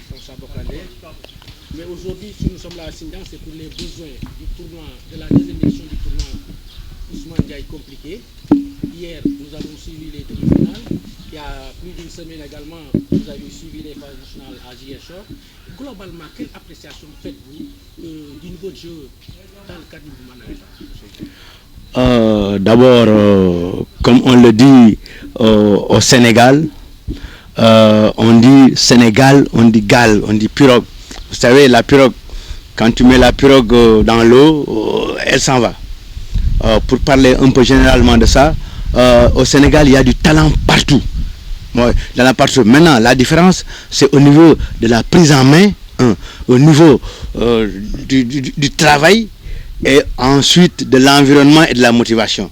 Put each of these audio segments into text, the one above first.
François Bocandé. Mais aujourd'hui, si nous sommes là à Sindan, c'est pour les besoins du tournoi, de la deuxième édition du tournoi Ousmane Diaye compliqué. Hier, nous avons suivi les demi-finales. Il y a plus d'une semaine également, vous avez suivi les phases nationales à Ziguinchor. Globalement, quelle appréciation faites-vous du niveau de jeu dans le cadre du mouvement navétane? D'abord, comme on le dit au Sénégal, on dit Sénégal, on dit Gal, on dit pirogue. Vous savez, la pirogue, quand tu mets la pirogue dans l'eau, elle s'en va. Pour parler un peu généralement de ça, au Sénégal, il y a du talent partout. Ouais, talent partout. Maintenant, la différence, c'est au niveau de la prise en main, au niveau du travail, et ensuite de l'environnement et de la motivation.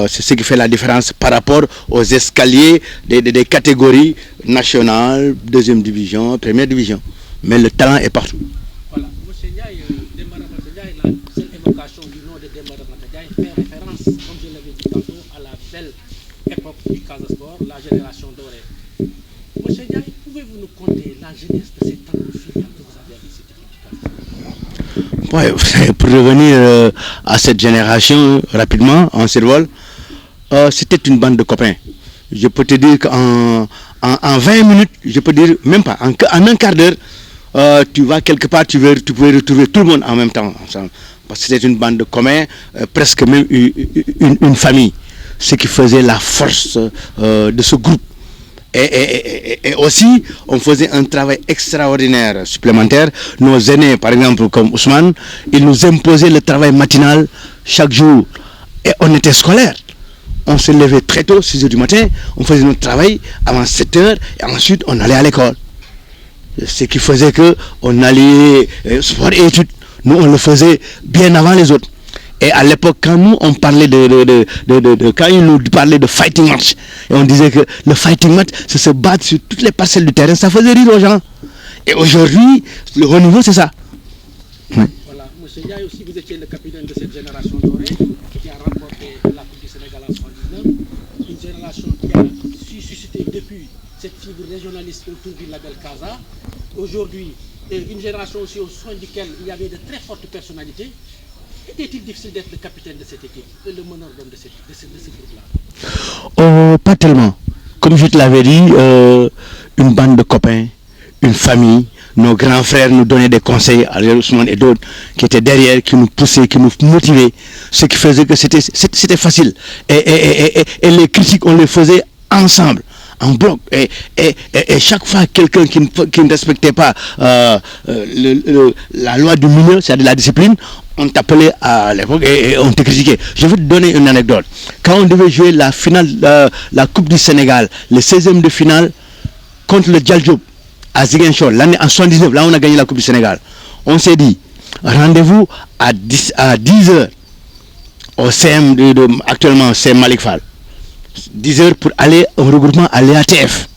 C'est ce qui fait la différence par rapport aux escaliers des catégories nationales, deuxième division, première division. Mais le talent est partout. Voilà, M. Ndiaye, Dembara Mata Ndiaye, la seule évocation du nom de Dembara Mata Ndiaye fait référence, comme je l'avais dit tantôt, à la belle époque du Casa Sport, la génération dorée. M. Ndiaye, pouvez-vous nous conter la jeunesse de ces temps de finale que vous avez avec cette équipe du Casa Sport? Ouais, pour revenir à cette génération rapidement, en survol, c'était une bande de copains. Je peux te dire qu'en 20 minutes, je peux dire même pas, en un quart d'heure, tu vas quelque part, tu pouvais retrouver tout le monde en même temps ensemble. Parce que c'était une bande de copains, presque même une famille. Ce qui faisait la force de ce groupe. Et aussi, on faisait un travail extraordinaire, supplémentaire. Nos aînés, par exemple, comme Ousmane, ils nous imposaient le travail matinal chaque jour. Et on était scolaires. On se levait très tôt, 6 h du matin, on faisait notre travail avant 7 h, et ensuite on allait à l'école. Ce qui faisait qu'on allait sport et études. Nous, on le faisait bien avant les autres. Et à l'époque, quand nous, on parlait quand ils nous parlaient de fighting match, et on disait que le fighting match, c'est se battre sur toutes les parcelles du terrain, ça faisait rire aux gens. Et aujourd'hui, le haut niveau, c'est ça. Oui. Voilà, M. Ndiaye aussi, vous étiez le capitaine de cette génération dorée qui a remporté la Coupe du Sénégal en 1979. Une génération qui a su susciter depuis cette figure régionaliste autour du label Casa. Aujourd'hui, une génération aussi au sein duquel il y avait de très fortes personnalités. Était-il difficile d'être le capitaine de cette équipe et le meneur d'homme de ce groupe-là? Pas tellement. Comme je te l'avais dit, une bande de copains, une famille, nos grands frères nous donnaient des conseils, Ousmane et d'autres, qui étaient derrière, qui nous poussaient, qui nous motivaient, ce qui faisait que c'était facile. Et les critiques, on les faisait ensemble, en bloc. Et chaque fois, quelqu'un qui ne respectait pas la loi du milieu, c'est-à-dire la discipline, on t'appelait à l'époque et on te critiquait. Je vais te donner une anecdote. Quand on devait jouer la finale, la Coupe du Sénégal, le 16e de finale contre le Djaldjob à Ziguinchor, l'année en 79, là on a gagné la Coupe du Sénégal. On s'est dit, rendez-vous à 10 h au CM actuellement CM Malik Fall. 10 h pour aller au regroupement à l'EATF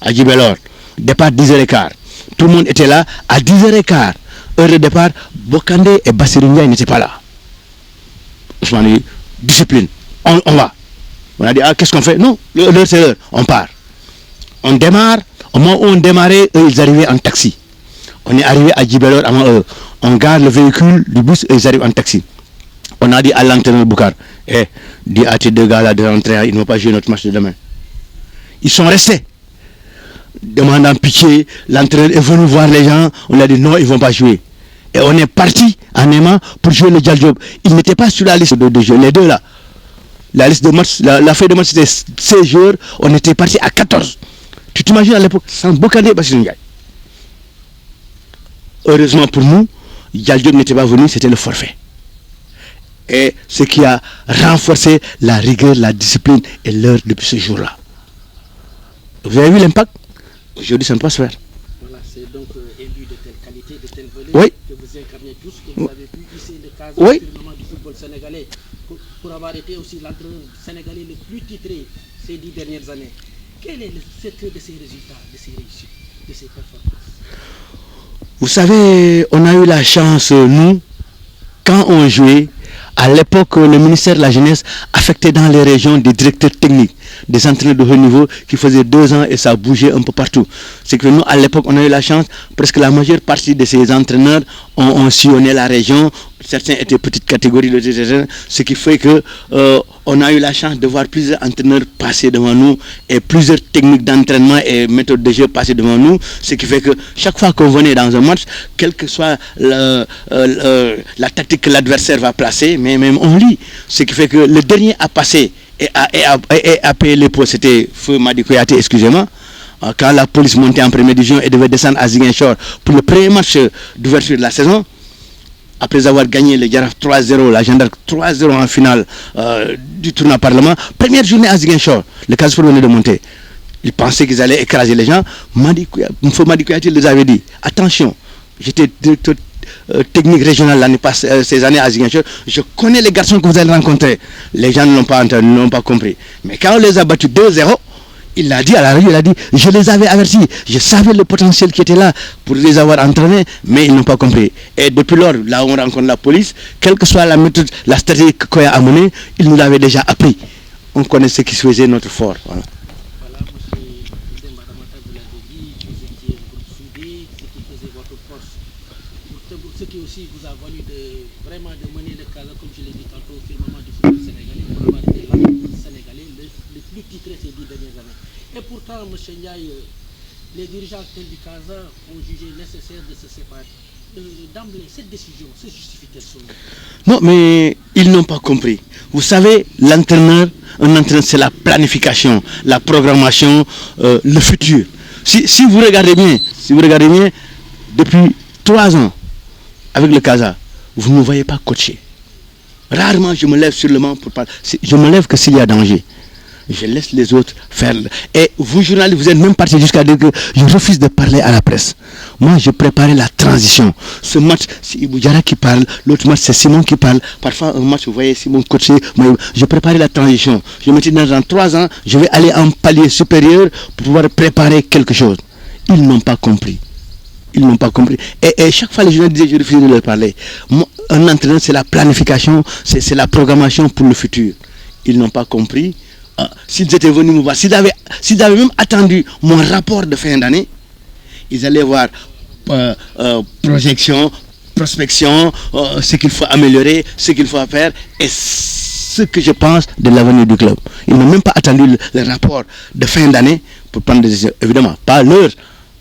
à Djibelor. Départ 10 h 15. Tout le monde était là à 10 h 15. Heure de départ, Bocandé et Bassirou Ndiaye n'étaient pas là. On a dit, discipline, on va. On a dit, qu'est-ce qu'on fait? Non, l'heure c'est l'heure, on part. On démarre, au moment où on démarrait, eux ils arrivaient en taxi. On est arrivé à Djibelor avant eux. On garde le véhicule du bus et ils arrivent en taxi. On a dit à l'entraîneur Boukar, dis à tes deux gars là de rentrer, ils ne vont pas jouer notre match de demain. Ils sont restés. Demandant pitié, l'entraîneur est venu voir les gens, on a dit non, ils ne vont pas jouer. Et on est parti en aimant pour jouer le Djaldjob. Ils n'étaient pas sur la liste de jeu, les deux là. La liste de match, la feuille de match c'était 16 jours, on était parti à 14. Tu t'imagines à l'époque, sans Bocandé et Bassirou Ndiaye. Heureusement pour nous, Djaldjob n'était pas venu, c'était le forfait. Et ce qui a renforcé la rigueur, la discipline et l'heure depuis ce jour-là. Vous avez vu l'impact? Aujourd'hui, ça ne peut pas se faire. Voilà, c'est donc élu de telle qualité, de telle valeur Oui. que vous incarnez tous, que vous avez pu hisser le cas Oui. du football sénégalais, pour avoir été aussi l'entraîneur sénégalais le plus titré ces 10 dernières années. Quel est le secret de ces résultats, de ces réussites, de ces performances? Vous savez, on a eu la chance, nous, quand on jouait, à l'époque, le ministère de la Jeunesse affectait dans les régions des directeurs techniques. des entraîneurs de haut niveau qui faisaient 2 ans et ça bougeait un peu partout. C'est que nous, à l'époque, on a eu la chance, presque la majeure partie de ces entraîneurs ont sillonné la région. Certains étaient petites catégories de terrain, ce qui fait que on a eu la chance de voir plusieurs entraîneurs passer devant nous et plusieurs techniques d'entraînement et méthodes de jeu passer devant nous, ce qui fait que chaque fois qu'on venait dans un match, quelle que soit la tactique que l'adversaire va placer, mais même on lit, ce qui fait que le dernier à passer et à payer les pots, c'était Feu Madi Kouyaté, excusez-moi. Quand la police montait en première division et devait descendre à Ziguinchor pour le premier match d'ouverture de la saison, après avoir gagné le Giraffe 3-0, la Gendarme 3-0 en finale du tournoi Parlement, première journée à Ziguinchor, le Casa Sport venait de monter. Ils pensaient qu'ils allaient écraser les gens. Madi Kouyaté les avait dit, attention, j'étais directeur technique régionale l'année passée, ces années à Ziguinchor, je connais les garçons que vous allez rencontrer. Les gens ne l'ont pas entendu, ne l'ont pas compris. Mais quand on les a battus 2-0, il l'a dit à la rue, il a dit, je les avais avertis, je savais le potentiel qui était là pour les avoir entraînés, mais ils n'ont pas compris. Et depuis lors, là où on rencontre la police, quelle que soit la méthode, la stratégie que Koya a menée, il nous l'avait déjà appris. On connaît ce qui se faisait notre fort. Voilà. Voilà, monsieur Demba Ramata, vous l'avez dit, vous étiez un groupe soudé, ce qui faisait votre force. Ce qui aussi vous a valu vraiment de mener le Casa, comme je l'ai dit tantôt, au firmament du football sénégalais, pour avoir été l'homme sénégalais le plus titré ces 10 dernières années. Et pourtant, M. Ndiaye, les dirigeants du Casa ont jugé nécessaire de se séparer. D'emblée, cette décision se justifie-t-elle selon vous? Non, mais ils n'ont pas compris. Vous savez, l'entraîneur, un entraîneur, c'est la planification, la programmation, le futur. Si vous regardez bien, depuis 3 ans, avec le Casa, vous ne me voyez pas coacher. Rarement, je me lève sur le banc pour parler. Je me lève que s'il y a danger. Je laisse les autres faire. Et vous, journalistes, vous êtes même partis jusqu'à dire que je refuse de parler à la presse. Moi, je préparais la transition. Ce match, c'est Ibou Diarra qui parle. L'autre match, c'est Simon qui parle. Parfois, un match, vous voyez Simon coacher. Je préparais la transition. Je me dis, dans 3 ans, je vais aller en palier supérieur pour pouvoir préparer quelque chose. Ils n'ont pas compris. Ils n'ont pas compris. Et chaque fois, les journalistes disaient, je refuse de leur parler. Moi, un entraîneur, c'est la planification, c'est la programmation pour le futur. Ils n'ont pas compris. S'ils étaient venus me voir, s'ils avaient même attendu mon rapport de fin d'année, ils allaient voir projection, prospection, ce qu'il faut améliorer, ce qu'il faut faire et ce que je pense de l'avenir du club. Ils n'ont même pas attendu le rapport de fin d'année pour prendre des décisions. Évidemment, pas l'heure,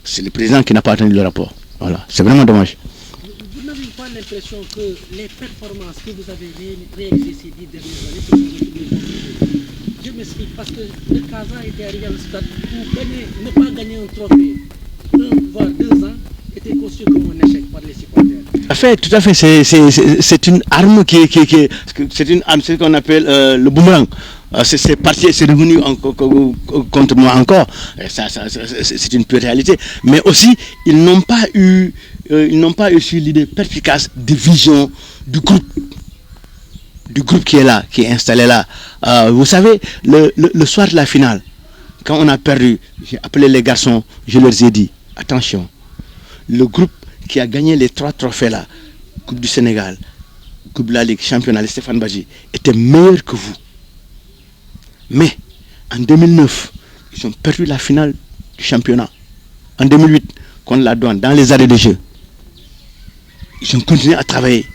c'est le président qui n'a pas attendu le rapport. Voilà, c'est vraiment dommage. Vous n'avez pas l'impression que les performances que vous avez réalisées ces 10 dernières années que vous avez... Je m'explique, parce que le Casa était arrivé à un stade où ne pas gagner un trophée, 1 voire 2 ans, était considéré comme un échec par les supporters. En fait, tout à fait, c'est une arme c'est une arme, c'est ce qu'on appelle le boomerang. C'est parti, c'est revenu contre moi encore. C'est une pure réalité. Mais aussi, ils n'ont pas eu sur l'idée perspicace de vision du groupe qui est là, qui est installé là. Vous savez, le soir de la finale, quand on a perdu, j'ai appelé les garçons, je leur ai dit, attention, le groupe qui a gagné les 3 trophées là, Coupe du Sénégal, Coupe de la Ligue, Championnat, le Stéphane Badji, était meilleur que vous. Mais, en 2009, ils ont perdu la finale du championnat. En 2008, contre la Douane, dans les arrêts de jeu, ils ont continué à travailler.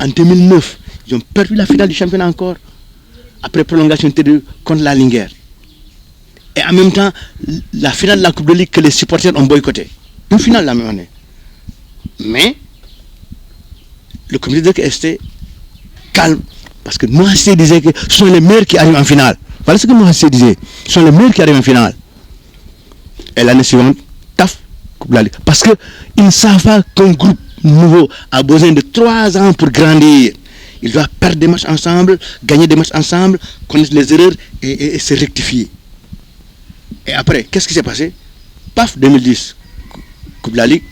En 2009, ils ont perdu la finale du championnat encore, après prolongation T2 contre la Linguère. Et en même temps, la finale de la Coupe de Ligue que les supporters ont boycotté. Une finale la même année. Mais, le comité de restait calme. Parce que Mohassé disait que ce sont les meilleurs qui arrivent en finale. Voilà ce que Mohassé disait. Ce sont les meilleurs qui arrivent en finale. Et l'année suivante, taf, Coupe de la Ligue. Parce qu'ils ne savent pas qu'un groupe nouveau a besoin de 3 ans pour grandir. Il doit perdre des matchs ensemble, gagner des matchs ensemble, connaître les erreurs et se rectifier. Et après, qu'est-ce qui s'est passé? Paf, 2010, Coupe de la Ligue,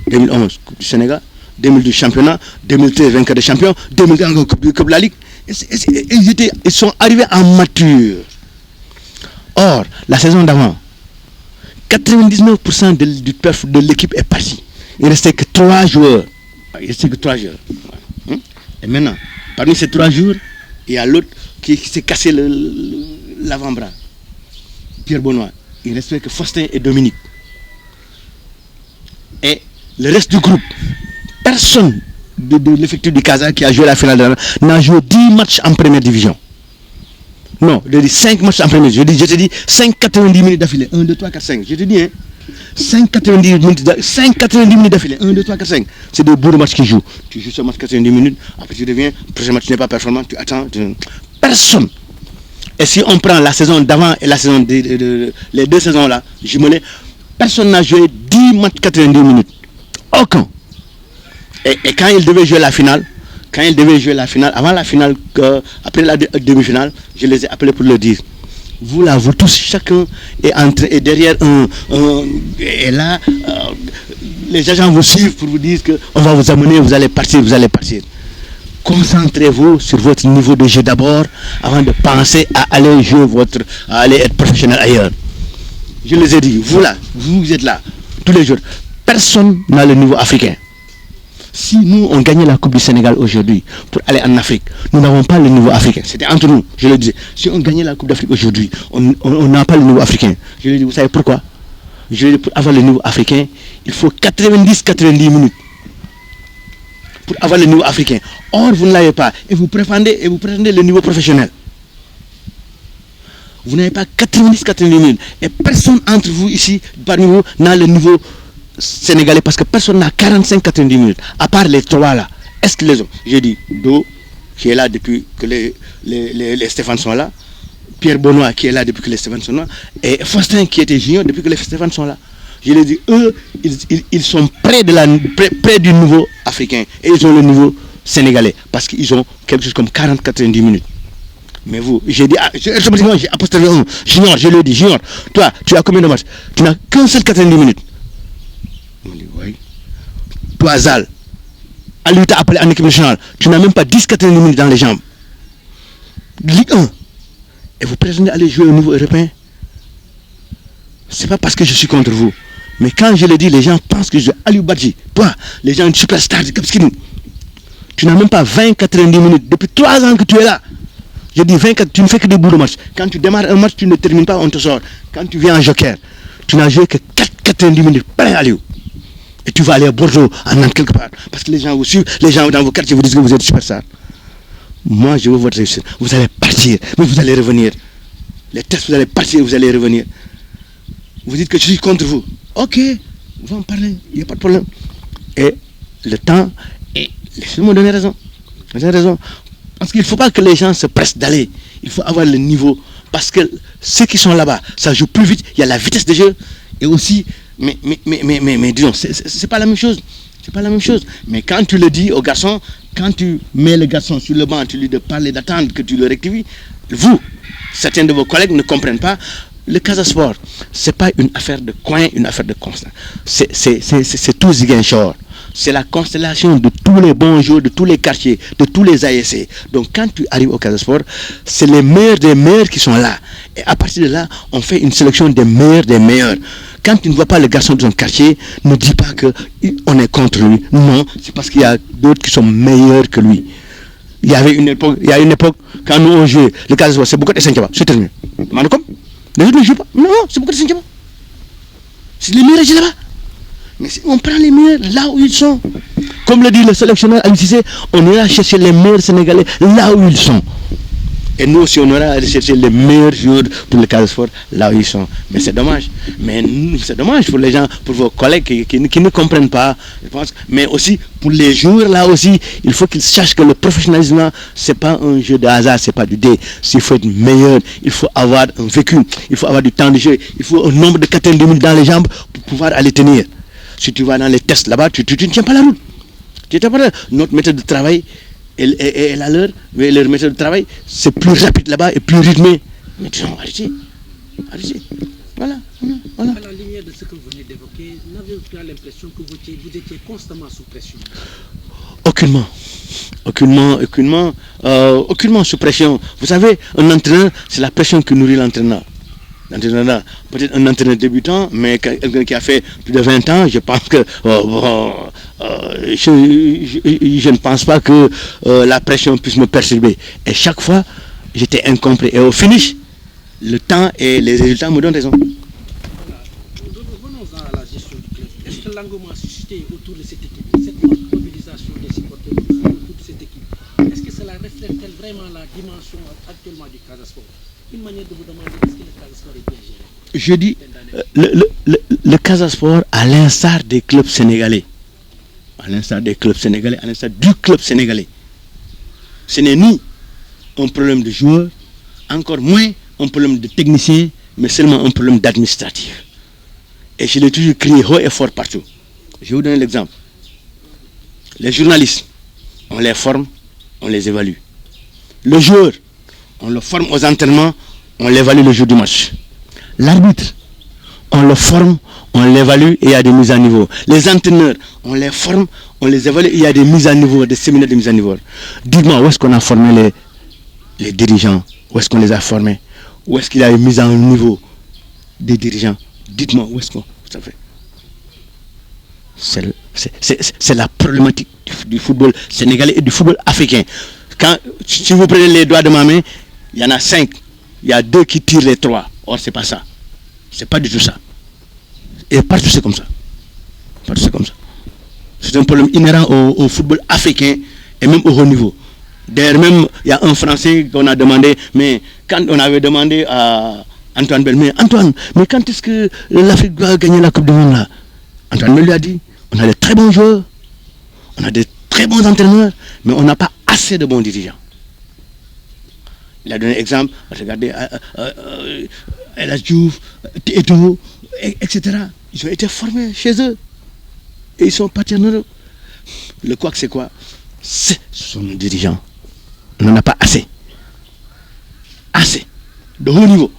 2011, Coupe du Sénégal, 2012, championnat, 2013, vainqueur de champion, 2015, Coupe de la Ligue. Ils sont arrivés en mature. Or, la saison d'avant, 99% de l'équipe est parti. Il ne restait que 3 joueurs. Et maintenant, parmi ces 3 jours, il y a l'autre qui s'est cassé l'avant-bras. Pierre Benoît, il ne restait que Faustin et Dominique. Et le reste du groupe, personne de l'effectif du Casa qui a joué la finale n'a joué 10 matchs en première division. Non, je dis 5 matchs en première division. Je te dis 5 90 minutes d'affilée. 1, 2, 3, 4, 5. Je te dis, hein, 5 90 minutes d'affilée. 1, 2, 3, 4, 5. C'est des bouts de matchs qui jouent. Tu joues ce match 90 minutes, après tu reviens, le prochain match tu n'es pas performant, tu attends. Personne. Et si on prend la saison d'avant et la saison les 2 saisons là, jumelées, personne n'a joué 10 matchs 90 minutes. Aucun. Et quand il devait jouer la finale, avant la finale, après la demi-finale, je les ai appelés pour leur dire, vous là, vous tous, chacun est derrière et là, les agents vous suivent pour vous dire qu'on va vous amener, vous allez partir. Concentrez-vous sur votre niveau de jeu d'abord, avant de penser à aller jouer à aller être professionnel ailleurs. Je les ai dit, vous là, vous êtes là, tous les jours, personne n'a le niveau africain. Si nous, on gagnait la Coupe du Sénégal aujourd'hui pour aller en Afrique, nous n'avons pas le niveau africain. C'était entre nous, je le disais. Si on gagnait la Coupe d'Afrique aujourd'hui, on n'a pas le niveau africain. Je le dis, vous savez pourquoi? Je le dis, pour avoir le niveau africain, il faut 90 minutes pour avoir le niveau africain. Or, vous ne l'avez pas. Et vous prétendez le niveau professionnel. Vous n'avez pas 90 minutes. Et personne entre vous ici, parmi vous, n'a le niveau sénégalais parce que personne n'a 45-90 minutes, à part les 3 là. Est-ce que les autres, j'ai dit, Do, qui est là depuis que les Stéphane sont là, Pierre Benoît qui est là depuis que les Stéphane sont là, et Faustin qui était junior depuis que les Stéphane sont là. Je les dis, eux, ils sont près du niveau africain et ils ont le niveau sénégalais parce qu'ils ont quelque chose comme 40-90 minutes. Mais vous, j'ai dit, j'ai apostrophe un, junior, je le dis, junior, toi, tu as combien de matchs? Tu n'as qu'un seul 90 minutes. On dit, oui. Toi, Zal, à lui t'a appelé en équipe nationale, tu n'as même pas 10-90 minutes dans les jambes. Ligue 1. Et vous prétendez aller jouer au niveau européen? C'est pas parce que je suis contre vous. Mais quand je le dis, les gens pensent que je suis Aliou Badji. Toi, les gens, une superstar du Cap Skirring. Tu n'as même pas 20-90 minutes. Depuis 3 ans que tu es là. Je dis 24, tu ne fais que des bouts de match. Quand tu démarres un match, tu ne termines pas, on te sort. Quand tu viens en joker, tu n'as joué que 4-90 minutes. Plein Aliou. Et tu vas aller à Bordeaux, en Nantes quelque part. Parce que les gens vous suivent, les gens dans vos quartiers vous disent que vous êtes superstar. Moi, je veux votre réussite. Vous allez partir, mais vous allez revenir. Les tests, vous allez partir, vous allez revenir. Vous dites que je suis contre vous. Ok, on va en parler, il n'y a pas de problème. Et le temps, et laissez-moi donner raison. Vous avez raison. Parce qu'il ne faut pas que les gens se pressent d'aller. Il faut avoir le niveau. Parce que ceux qui sont là-bas, ça joue plus vite. Il y a la vitesse de jeu. Et aussi, mais disons, c'est pas la même chose. C'est pas la même chose. Mais quand tu le dis au garçon, quand tu mets le garçon sur le banc, tu lui dis de parler, d'attendre que tu le rectifies, vous, certains de vos collègues ne comprennent pas. Le Casa Sport, ce n'est pas une affaire de coin, une affaire de constat. C'est tout Ziguinchor. C'est la constellation de tous les bons jours, de tous les quartiers, de tous les ASC. Donc quand tu arrives au Casa Sport, c'est les meilleurs des meilleurs qui sont là. Et à partir de là, on fait une sélection des meilleurs des meilleurs. Quand tu ne vois pas le garçon de ton quartier, ne dis pas qu'on est contre lui. Non, c'est parce qu'il y a d'autres qui sont meilleurs que lui. Il y a une époque, quand nous on jouait, le Casa Sport, c'est beaucoup de Saint-Kiaba. C'est terminé. Les autres ne jouent pas. Non, c'est beaucoup de Saint-Kiaba. C'est les meilleurs là-bas. Mais si on prend les meilleurs là où ils sont. Comme le dit le sélectionneur Aliou Cissé, on ira chercher les meilleurs Sénégalais là où ils sont. Et nous aussi, on aura chercher les meilleurs joueurs pour le Casa Sport là où ils sont. Mais c'est dommage. Mais c'est dommage pour les gens, pour vos collègues qui ne comprennent pas. Je pense. Mais aussi, pour les joueurs là aussi, il faut qu'ils sachent que le professionnalisme, ce n'est pas un jeu de hasard, ce n'est pas du dé. S'il faut être meilleur, il faut avoir un vécu, il faut avoir du temps de jeu, il faut un nombre de 90 minutes dans les jambes pour pouvoir aller tenir. Si tu vas dans les tests là-bas, tu ne tiens pas la route. Tu tiens pas la route. Notre méthode de travail et la leur, mais leur méthode de travail, c'est plus rapide là-bas et plus rythmé. Mais disons, arrêtez. Voilà. À la lumière de ce que vous venez d'évoquer, n'avez-vous pas l'impression que vous étiez constamment sous pression? Aucunement sous pression. Vous savez, un entraîneur, c'est la pression qui nourrit l'entraîneur. Peut-être un entraîneur débutant, mais quelqu'un qui a fait plus de 20 ans, je pense que je ne pense pas que la pression puisse me perturber. Et chaque fois, j'étais incompris. Et au finish, le temps et les résultats me donnent raison. Voilà. Revenons à la gestion du club. Est-ce que l'engouement suscité autour de cette équipe, cette mobilisation des supporters autour de cette équipe, est-ce que cela reflète vraiment la dimension actuellement du Casa Sport? Une manière de vous demander est-ce que le Casa Sport est bien géré? Je dis, le Casa Sport, à l'instar des clubs sénégalais, à l'instar des clubs sénégalais, à l'instar du club sénégalais, ce n'est ni un problème de joueurs, encore moins un problème de techniciens, mais seulement un problème d'administratif. Et je l'ai toujours crié haut et fort partout. Je vais vous donner l'exemple. Les journalistes, on les forme, on les évalue. Le joueur, on le forme aux entraînements, on l'évalue le jour du match. L'arbitre, on le forme, on l'évalue et il y a des mises à niveau. Les entraîneurs, on les forme, on les évalue et il y a des mises à niveau, des séminaires de mise à niveau. Dites-moi où est-ce qu'on a formé les dirigeants? Où est-ce qu'on les a formés? Où est-ce qu'il y a une mise à niveau des dirigeants? Dites-moi où est-ce qu'on ça fait? C'est la problématique du football sénégalais et du football africain. Si vous prenez les doigts de ma main, il y en a 5. Il y a 2 qui tirent les 3. Or, c'est pas ça. C'est pas du tout ça. Et partout, c'est comme ça. Partout, c'est comme ça. C'est un problème inhérent au football africain et même au haut niveau. D'ailleurs, même, il y a un Français qu'on a demandé, mais quand on avait demandé à Antoine Bell, mais Antoine, mais quand est-ce que l'Afrique va gagner la Coupe du Monde là? Antoine Bell lui a dit, on a de très bons joueurs, on a de très bons entraîneurs, mais on n'a pas assez de bons dirigeants. Il a donné exemple, regardez, El Hadji Diouf, Eto'o, etc. Ils ont été formés chez eux. Et ils sont partis en Europe. Le couac, c'est quoi? Ce sont nos dirigeants. On n'en a pas assez. Assez. De haut niveau.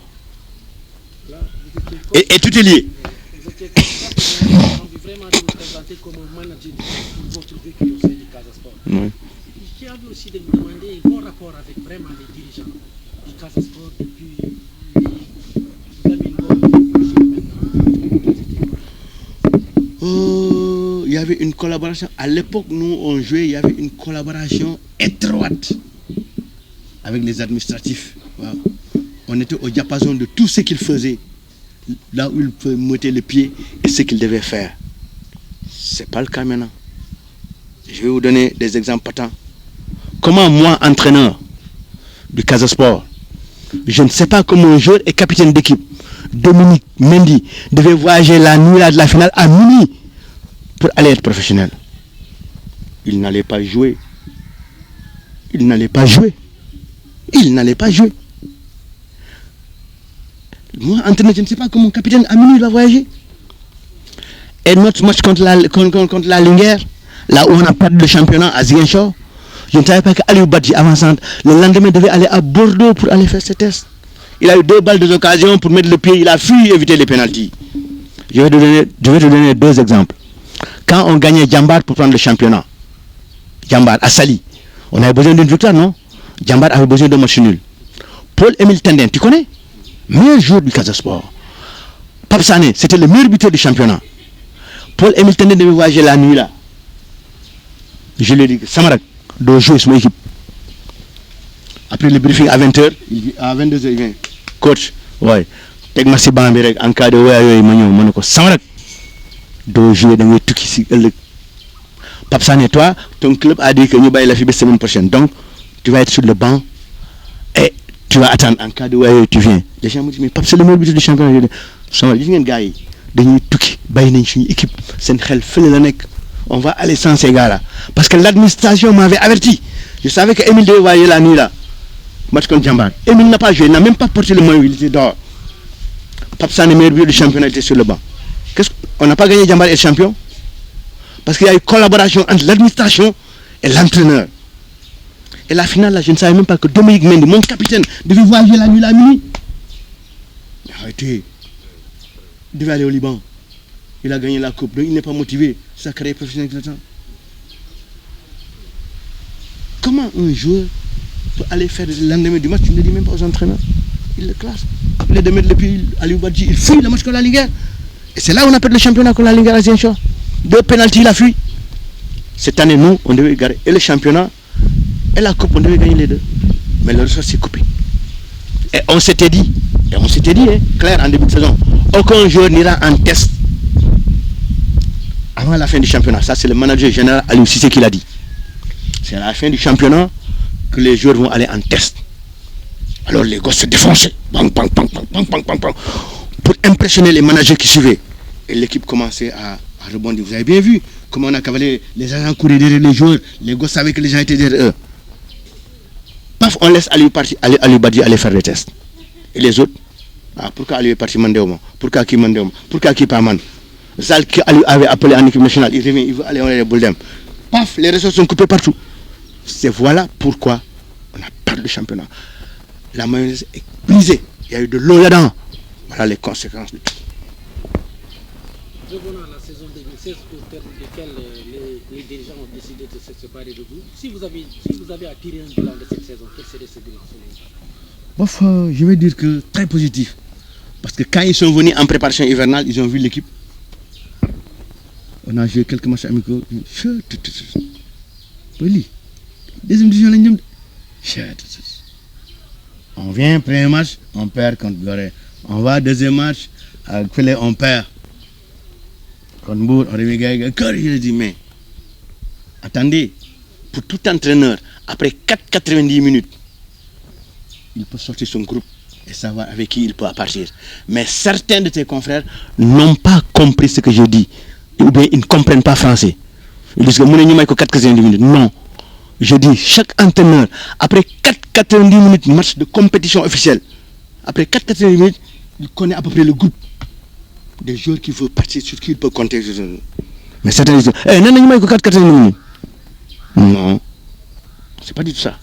Et tout est lié. Vous étiez envie vraiment de vous présenter comme un manager pour votre vécu au sein du Casa Sport. Oui. J'ai envie aussi de vous demander vos rapports avec vraiment les dirigeants du Casa Sport depuis il y avait une collaboration. À l'époque, nous, on jouait, il y avait une collaboration étroite avec les administratifs. Wow. On était au diapason de tout ce qu'ils faisaient, là où ils mettaient le pied et ce qu'ils devaient faire. Ce n'est pas le cas maintenant. Je vais vous donner des exemples patents. Comment moi, entraîneur du Casa Sport, je ne sais pas comment un joueur et capitaine d'équipe, Dominique Mendy, devait voyager la nuit de la finale à minuit pour aller être professionnel. Il n'allait pas jouer. Il n'allait pas jouer. Il n'allait pas jouer. Moi, entraîneur, je ne sais pas comment un capitaine à minuit va voyager. Et notre match contre la Linguère, là où on a perdu le championnat à Ziguinchor, je ne savais pas qu'Aliou Badji, avançante, le lendemain devait aller à Bordeaux pour aller faire ses tests. Il a eu 2 balles d'occasion pour mettre le pied, il a fui éviter les pénaltys. Je vais te donner 2 exemples. Quand on gagnait Djambar pour prendre le championnat, Djambar à Sali, on avait besoin d'une victoire, non? Djambar avait besoin d'un match nul. Paul-Émile Tendin, tu connais? Meilleur joueur du Casa Sport. Pape Sané, c'était le meilleur buteur du championnat. Paul-Émile Tendin devait voyager la nuit là. Je lui ai dit, Samarak, doit jouer sur mon équipe. Après le briefing à 20h, à 22h, il vient. Coach, ouais, teg ma si banc bi rek en cas de waya yooyu ma ñëw ma ne ko sama rek doo jouer da ngay tukki si ëllëg. Pape Sané, toi, ton club a dit que ñu bàyyi la fi ba semaine prochaine. Donc, tu vas être sur le banc et tu vas attendre en cas de waya yooyu tu viens. Les gens me disent, mais Pape, c'est le meilleur buteur du championnat. Sama gis ngeen gars yi dañuy tukki bàyyi nañ suñu équipe seen xel fële la nekk. On va aller sans ces gars-là. Parce que l'administration m'avait averti. Je savais que Émile devait voyager la nuit là. Match contre Djambar. Émile n'a pas joué, il n'a même pas porté le maillot, il était dehors. Pape Sané, meilleur buteur du championnat, était sur le banc. On n'a pas gagné Djambar et le champion? Parce qu'il y a eu collaboration entre l'administration et l'entraîneur. Et la finale, là, je ne savais même pas que Dominique Mendy, mon capitaine, devait voyager la nuit, la nuit. Arrêtez. Il devait aller au Liban. Il a gagné la coupe, donc il n'est pas motivé. Sa carrière professionnelle. Comment un joueur peut aller faire le lendemain du match, tu ne le dis même pas aux entraîneurs? Il le classe. Il est de mettre le pied, Aliou Badji, il fouille le match contre la Linguère. Et c'est là où on a perdu le championnat contre la Linguère à Ziguinchor. 2 pénaltys, il a fui. Cette année, nous, on devait garder et le championnat et la coupe, on devait gagner les 2. Mais le ressort s'est coupé. Et on s'était dit, Et on s'était dit, clair, en début de saison, aucun joueur n'ira en test avant la fin du championnat. Ça, c'est le manager général Aliou Cissé qui l'a dit. C'est à la fin du championnat que les joueurs vont aller en test. Alors les gosses se défonçaient. Bang, bang, bang, bang, bang, bang, bang, bang, pour impressionner les managers qui suivaient. Et l'équipe commençait à rebondir. Vous avez bien vu comment on a cavalé, les agents couraient derrière les joueurs, les gosses savaient que les gens étaient derrière eux. Paf, on laisse Aliou Badji aller faire les tests. Et les autres, pourquoi Aliou est parti Mandéoma? Pourquoi qui Mandéoma? Pourquoi qui pas Man? Zal qui Aliou avait appelé en équipe nationale, il revient, il veut aller, on les boules. Paf, les ressources sont coupées partout. C'est voilà pourquoi on a perdu le championnat. La mayonnaise est brisée. Il y a eu de l'eau là-dedans. Voilà les conséquences. Revenons à la saison 2016, au terme de laquelle les dirigeants ont décidé de se séparer de vous. Si vous avez à tirer un bilan de cette saison, quel serait ce bilan? Bof, je vais dire que très positif. Parce que quand ils sont venus en préparation hivernale, ils ont vu l'équipe. On a joué quelques matchs amicaux. Deuxième division, on vient, premier match, on perd contre Gorée. On va, deuxième match, avec Pelé, on perd. Contre Bourg, on revient, je dis, mais attendez, pour tout entraîneur, après 90 minutes, il peut sortir son groupe et savoir avec qui il peut partir. Mais certains de tes confrères n'ont pas compris ce que je dis, ou bien ils ne comprennent pas français. Ils disent que mon ennemi 90 minutes. Non. Je dis, chaque entraîneur, après 90 minutes match de compétition officielle, après 90 minutes, il connaît à peu près le groupe des joueurs qui veulent partir, sur qui il peut compter. Mais certains disent, non, 90 minutes. Non, c'est pas du tout ça.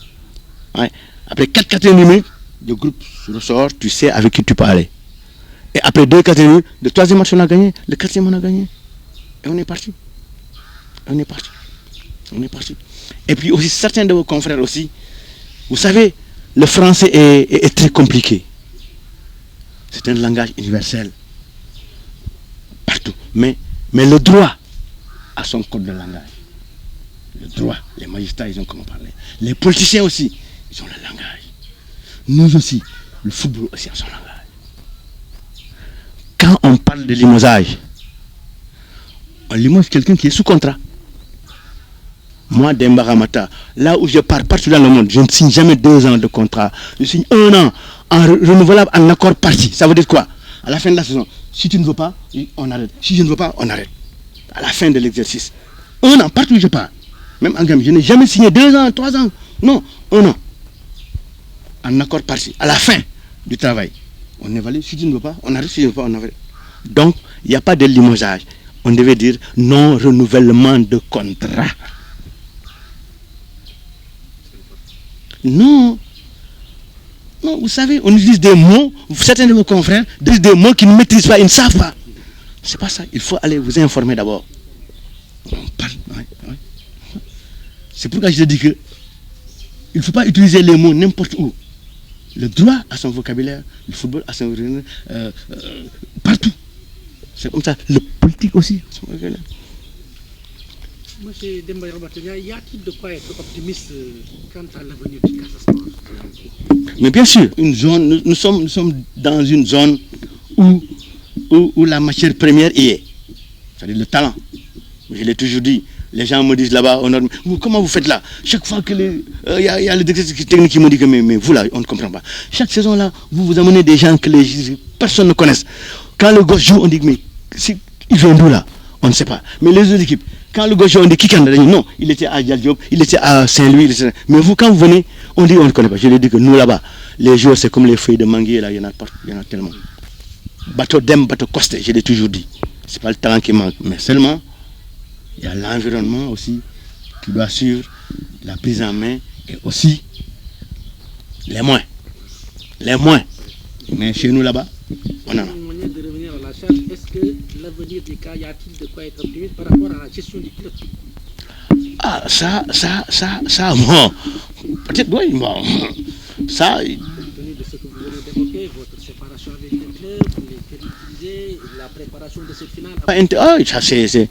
Ouais. Après 90 minutes, le groupe ressort, tu sais avec qui tu peux aller. Et après 2-4 minutes, le troisième match on a gagné, le quatrième on a gagné. Et on est parti. On est parti. On est parti. Et puis aussi, certains de vos confrères aussi, vous savez, le français est très compliqué. C'est un langage universel. Partout. Mais le droit a son code de langage. Le droit, les magistrats, ils ont comment parler. Les politiciens aussi, ils ont le langage. Nous aussi, le football aussi a son langage. Quand on parle de limogeage, on limoge quelqu'un qui est sous contrat. Moi, Demba Ramata, là où je pars partout dans le monde, je ne signe jamais 2 ans de contrat. Je signe 1 an en renouvelable en accord parti. Ça veut dire quoi? À la fin de la saison, si tu ne veux pas, on arrête. Si je ne veux pas, on arrête. À la fin de l'exercice. 1 an, partout où je pars. Même en Gambie, je n'ai jamais signé 2 ans, 3 ans. Non, 1 an. En accord parti. À la fin du travail, on évalue. Si tu ne veux pas, on arrête. Si je ne veux pas, on arrête. Donc, il n'y a pas de limogeage. On devait dire non-renouvellement de contrat. Non. Non, vous savez, on utilise des mots, certains de vos confrères disent des mots qu'ils ne maîtrisent pas, ils ne savent pas. C'est pas ça, il faut aller vous informer d'abord. C'est pourquoi je dis que il ne faut pas utiliser les mots n'importe où. Le droit a son vocabulaire, le football a son partout. C'est comme ça, le politique aussi. Monsieur Demba Ramatonia, y a-t-il de quoi être optimiste quant à l'avenir du Casa Sport? Mais bien sûr, une zone, nous sommes dans une zone où la matière première y est. C'est-à-dire le talent. Je l'ai toujours dit. Les gens me disent là-bas, comment vous faites là? Chaque fois que y a le directeur technique qui me dit que mais vous là, on ne comprend pas. Chaque saison là, vous amenez des gens que personne ne connaisse. Quand le gauche joue, on dit mais il vient d'où là? On ne sait pas. Mais les autres équipes, quand le gauche joue, on dit qui non, il était à Dialdiop, il était à Saint-Louis. Mais vous, quand vous venez, on dit on ne connaît pas. Je lui dis que nous là-bas, les joueurs c'est comme les feuilles de manguier là, il y en a tellement. Bateau Dem, bateau Costé, je l'ai toujours dit. C'est pas le talent qui manque, mais seulement il y a l'environnement aussi qui doit suivre la prise en main et aussi les moyens. Mais chez nous là-bas, on en a. Une manière de revenir à la charge, est-ce que l'avenir du cas, y a-t-il de quoi être optimiste par rapport à la gestion du club? Ah, ça, bon, peut-être, oui, bon, ça. Compte tenu de ce que vous venez d'évoquer, votre séparation avec le club, les utiliser, la préparation de cette finale. Ah, ça c'est.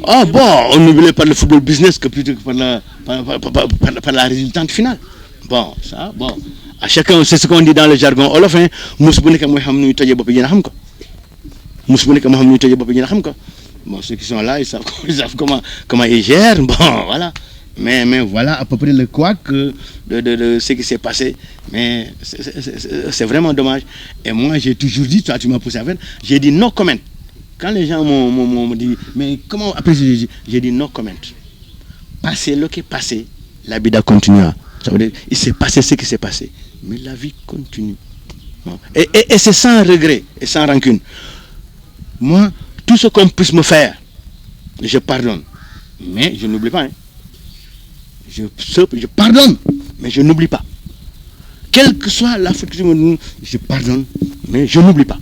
Ah bon, on n'oublie pas le football business que plutôt que par la résultante finale. Bon, ça, bon. À chacun, c'est ce qu'on dit dans le jargon olof, hein. Bon, ceux qui sont là, ils savent comment ils gèrent. Bon, voilà. Mais voilà à peu près le couac de ce qui s'est passé. Mais c'est vraiment dommage. Et moi, j'ai toujours dit, toi, tu m'as poussé à faire, j'ai dit no comment. Quand les gens m'ont dit, mais comment après j'ai dit no comment. Passé le qui est passé, la vie continuera. Ça veut dire, il s'est passé ce qui s'est passé. Mais la vie continue. Et c'est sans regret et sans rancune. Moi, tout ce qu'on puisse me faire, je pardonne. Mais je n'oublie pas. Hein. Je pardonne, mais je n'oublie pas. Quelle que soit la faute que je pardonne, mais je n'oublie pas.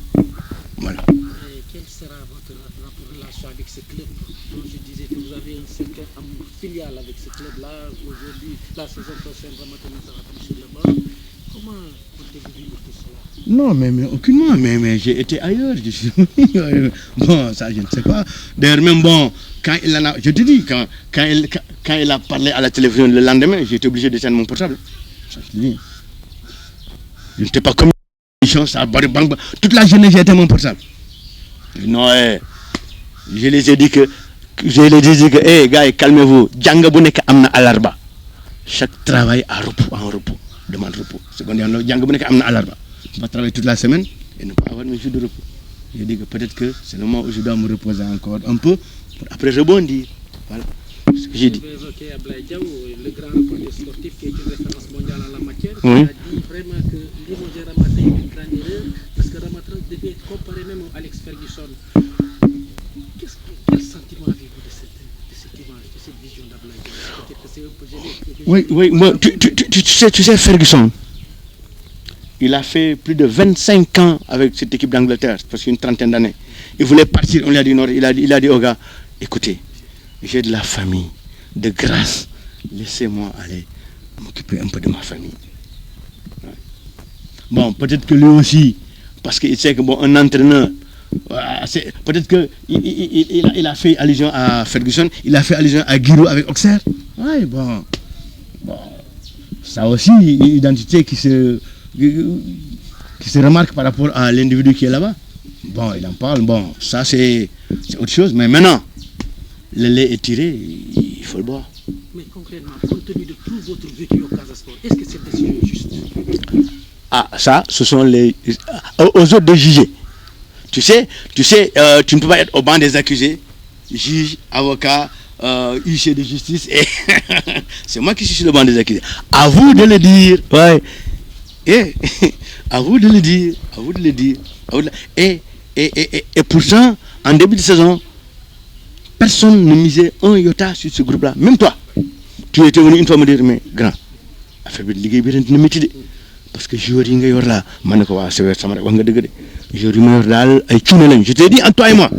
Voilà. Et quelle sera votre relation avec ce club dont je disais que vous avez un certain amour filial avec ce club-là. Aujourd'hui, la saison prochaine, Ramatan sera plus sur le banc. Comment comptez-vous vivre tout cela? Non, mais aucunement. Mais j'ai été ailleurs. Bon, ça, je ne sais pas. D'ailleurs, même bon, quand il en a, je te dis, quand il a parlé à la télévision le lendemain, j'ai été obligé d'éteindre mon portable. Ça, je te dis. Je n'étais pas comme ça. Toute la journée, j'ai éteint mon portable. Non, je les ai dit que, gars, calmez-vous. Djanga Bouneka amna alarba. Chaque travail a repos, en repos. Demande repos. Secondaire, Djanga Bouneka amna alarba. Je vais travailler toute la semaine et ne pas avoir mes jours de repos. Je dis que peut-être que c'est le moment où je dois me reposer encore un peu pour après rebondir. Voilà ce que j'ai dit. Vous avez évoqué Ablaye Diaw, le grand reporter sportif qui est une référence mondiale en la matière. Oui. Il a dit vraiment que limoger Ramatan est une grande erreur parce que Ramatan devait être comparé même à Alex Ferguson. Quel sentiment avez-vous de cette image, de cette vision d'Ablaye Diaw? Peut-être que c'est un peu gêné. Oui, moi, tu sais Ferguson. Il a fait plus de 25 ans avec cette équipe d'Angleterre, parce qu'une trentaine d'années. Il voulait partir, on lui a dit non, il a dit au gars, écoutez, j'ai de la famille, de grâce, laissez-moi aller m'occuper un peu de ma famille. Ouais. Bon, peut-être que lui aussi, parce qu'il sait que bon, un entraîneur, peut-être qu'il a fait allusion à Ferguson, il a fait allusion à Giroud avec Auxerre. Oui, bon, ça aussi, une identité qui se remarque par rapport à l'individu qui est là-bas. Bon, il en parle, bon, ça c'est autre chose, mais maintenant, le lait est tiré, il faut le boire. Mais concrètement, compte tenu de tout votre vécu au Casa Sport, est-ce que cette décision est juste? Ah, ça, ce sont aux autres de juger. Tu sais, tu ne peux pas être au banc des accusés, juge, avocat, huissier de justice, et c'est moi qui suis sur le banc des accusés. À vous de le dire, ouais. À vous de le dire, Et pourtant, en début de saison, personne ne misait un iota sur ce groupe-là. Même toi, tu étais venu une fois me dire, mais grand, affaire de ligue bi métier parce que joueurs yi nga yor là, man ko wa c'est sama rek wax nga deug de. Joueurs yi ma yor dal ay ciune lañ. Je t'ai dit en toi et moi,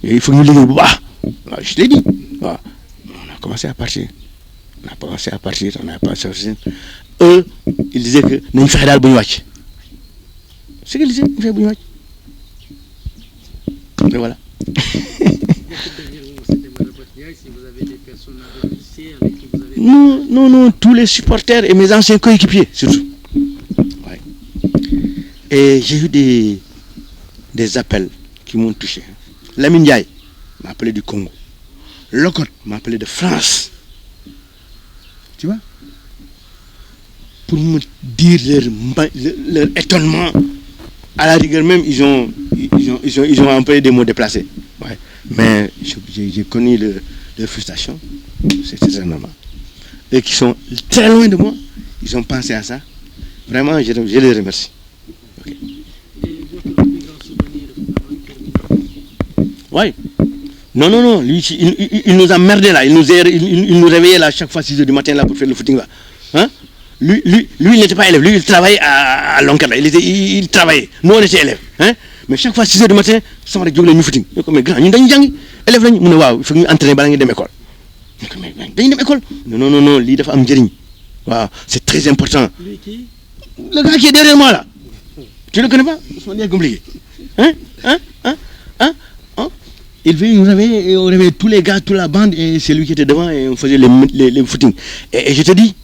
il faut que ñu liggéey bu baax. Je t'ai dit. On a commencé à partir. On a pas sorti. Eux, ils disaient que nañ fexe daal bu ñu wàcc. C'est qu'ils disaient, nañ fexe bu ñu wàcc. Mais voilà. Non, tous les supporters et mes anciens coéquipiers, surtout. Ouais. Et j'ai eu des appels qui m'ont touché. Lamine Ndiaye m'a appelé du Congo. Locotte m'a appelé de France. Tu vois? Pour me dire leur étonnement. À la rigueur même, ils ont employé des mots déplacés. Ouais. Mais j'ai connu leur frustration. C'est très normal. Eux qui sont très loin de moi, ils ont pensé à ça. Vraiment, je les remercie. Okay. Et votre plus grand souvenir avant de terminer? Oui. Non. Lui, il nous a merdé là. Il nous réveillait là chaque fois 6 h du matin là pour faire le footing là. Hein? Lui, il n'était pas élève. Lui, il travaillait à Lonker là. Il travaillait. Nous, on était élèves. Hein? Mais chaque fois 6 h du matin, sama rek jóg leen ñu footing. Mais grand, ñun dañuy jàngi. Élève lañu mu ne waaw il faut ñu entraîner bala nga dem école. Mais dañuy dem école. Non, lii dafa am njëriñ. Waaw, c'est très important. Lui qui? Le gars qui est derrière moi là. Tu le connais pas? C'est compliqué. Hein? Il veut nous réveiller et on réveillait tous les gars, toute la bande et c'est lui qui était devant et on faisait les footings. Et je te dis,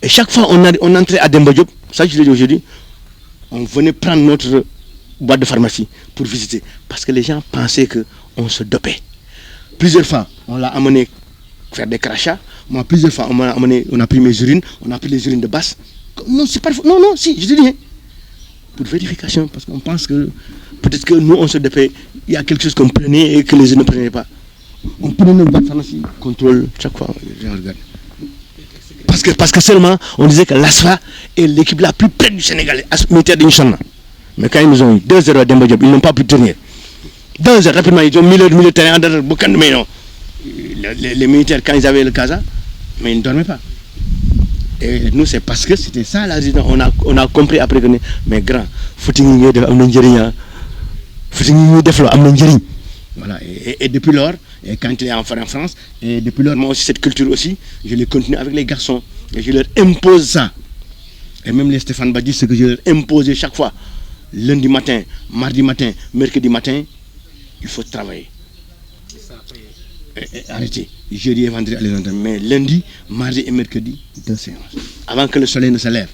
Et chaque fois on entrait à Demba Diop, ça je l'ai dit aujourd'hui, on venait prendre notre boîte de pharmacie pour visiter. Parce que les gens pensaient qu'on se dopait. Plusieurs fois, on l'a amené faire des crachats. Moi, plusieurs fois, on a pris mes urines, on a pris les urines de basse. Non, c'est pas non, non, si, je dis rien. Pour vérification, parce qu'on pense que peut-être que nous, on se dopait, il y a quelque chose qu'on prenait et que les autres ne prenaient pas. On prenait notre boîte de pharmacie, contrôle, chaque fois, je regarde. Parce que seulement, on disait que l'ASFA est l'équipe la plus près du Sénégal, militaire de Nichana. Mais quand ils nous ont eu 2-0 à Demba Diop, ils n'ont pas pu tenir. 2-0, rapidement, ils ont mis le terrain en boucan de non. Les militaires, quand ils avaient le Casa, mais ils ne dormaient pas. Et nous, c'est parce que c'était ça la résidence. On a compris après que, mais grand, voilà. Et depuis lors, et quand il est en France, et depuis lors, moi aussi, cette culture aussi, je l'ai continue avec les garçons. Et je leur impose ça. Et même les Stéphane Badji, ce que je leur imposais chaque fois. Lundi matin, mardi matin, mercredi matin, il faut travailler. Arrêtez. Jeudi et vendredi, allez entendre. Mais lundi, mardi et mercredi, 2 séances. Avant que le soleil ne se lève.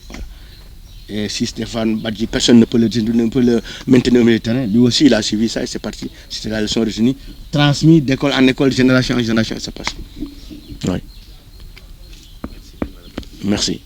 Voilà. Et si Stéphane Badji, personne ne peut le maintenir au milieu du terrain, lui aussi il a suivi ça et c'est parti. C'était la leçon retenue, transmise d'école en école, génération en génération, et c'est passé. Oui. Merci.